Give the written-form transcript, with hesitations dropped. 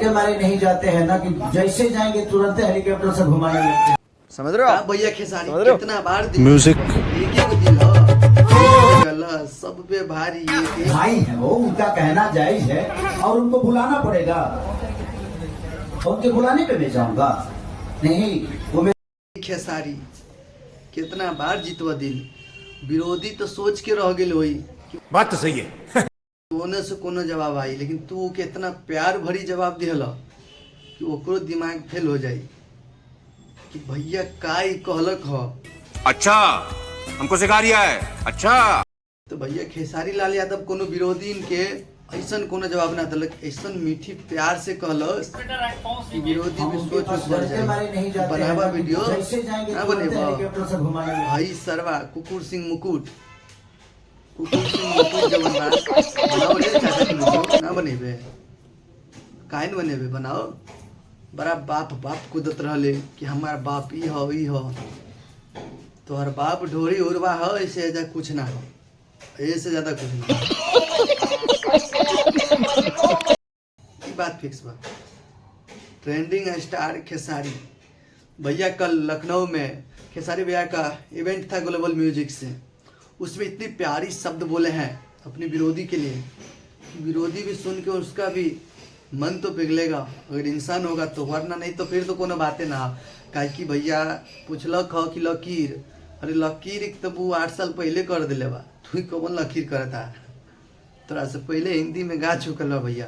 के मारे नहीं जाते हैं ना कि जैसे जाएंगे तुरंत हेलीकॉप्टर से घुमाने लगते हैं। समझ रहे हो आप? भैया खेसारी समझ रहे हो? कितना बार म्यूजिक एक एक दिल हो गला सब पे भारी एक भाई है वो, उनका कहना जायज है और उनको बुलाना पड़ेगा। और उनके बुलाने पे मैं जाऊंगा नहीं, वो एक खेसारी कितना बार जीतवा दिल विरोधी तो सोच के रह गेल होई बात तो सही है। कोने से कोनो जवाब आई, लेकिन तू कितना प्यार भरी जवाब दिहला कि ओकरो दिमाग फेल हो जाई कि भैया का ई कहलक ह। अच्छा हमको सिखा रिया है। अच्छा तो भैया खेसारी लाल यादव कोनो विरोधी के ऐसन कोनो जवाब ना दिलक, ऐसन मीठी प्यार से कहलस कि विरोधी भी सोच सोच बढ़ जाए। बनावा वीडियो ना बनेबा हेलीकॉप्टर से घुमाने लगते हैं। भाई सरवा कुकुर सिंह मुकुट जब बनाओ रे चाचा की वीडियो ना बनेबे काहे न बनेबे, बनाओ। बड़ा बाप कूदत रहले कि हमार बाप ई हो तोहर बाप ढोरी उड़वा हो, ऐसे ज्यादा कुछ ना हो, ऐसे ज्यादा कुछ ना ई बात फिक्स बा। ट्रेंडिंग स्टार खेसारी भैया कल लखनऊ में खेसारी भैया का इवेंट था ग्लोबल म्यूजिक से, उसमें इतनी प्यारी शब्द बोले हैं अपने विरोधी के लिए, विरोधी भी सुन के उसका भी मन तो पिघलेगा अगर इंसान होगा तो, वरना नहीं तो फिर तो कोनो बातें ना। काहे कि भैया पूछलक ह कि लकीर, अरे लकीर तो वो 8 साल पहले कर दिले बा, तू कौन लकीर करता, तोरा से पहले हिंदी में गा चुकल बा भैया।